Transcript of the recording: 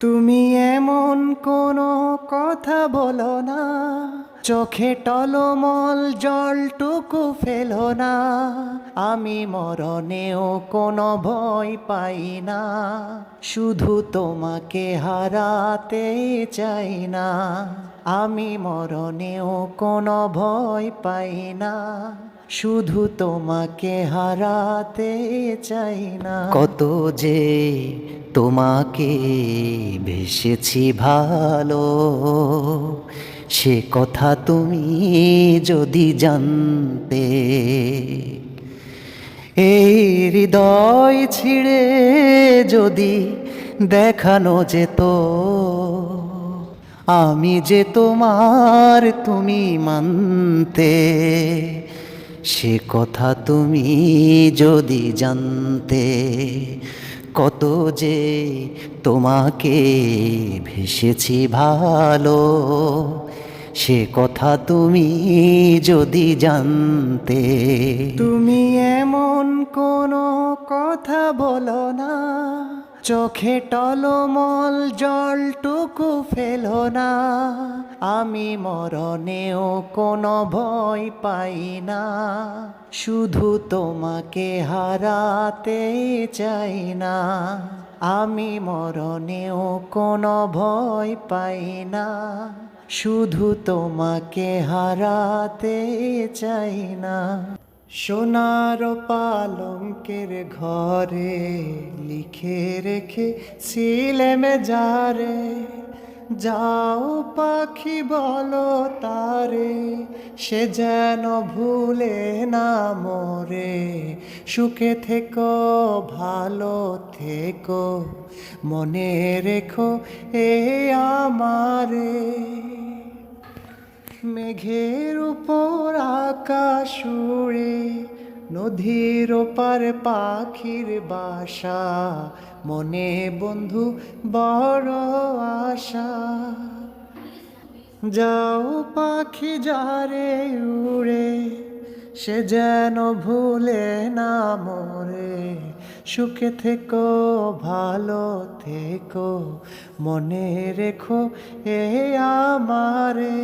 তুমি এমন কোনো কথা বলো না, চোখে টলমল জলটুকু ফেলো না। আমি মরণেও কোনো ভয় পাই না, শুধু তোমাকে হারাতে চাই না। আমি মরণেও কোনো ভয় পাই না, শুধু তোমাকে হারাতে চাই না। কত যে তোমাকে বেসেছি ভালো, সে কথা তুমি যদি জানতে। এই হৃদয় ছিঁড়ে যদি দেখানো যেত, আমি যে তোমার তুমি মানতে। সে কথা তুমি যদি জানতে, কত যে তোমাকে ভেসেছি ভালো, সে কথা তুমি যদি জানতে। তুমি এমন কোনো কথা বলো না, চোখে টলমল জলটুকু ফেলো না। আমি মরণেও কোনো ভয় পাই না, শুধু তোমাকে হারাতে চাই না। আমি মরণেও কোনো ভয় পাই না, শুধু তোমাকে হারাতে চাই না। সোনার পালঙ্কের ঘরে লিখে রেখেছিলেম যারে, যাও পাখি বলো তারে, সে যেন ভুলে না মোরে। সুখে থেকো ভালো থেকো, মনে রেখো এ আমারে। মেঘের উপর আকাশ উড়ে, নদীর ওপার পাখির বাসা, মনে বন্ধু বড় আশা। যাও পাখি যারে উড়ে, সে যেন ভুলে না মোরে। সুখে থেকো ভালো থেকো, মনে রেখো এ আমারে।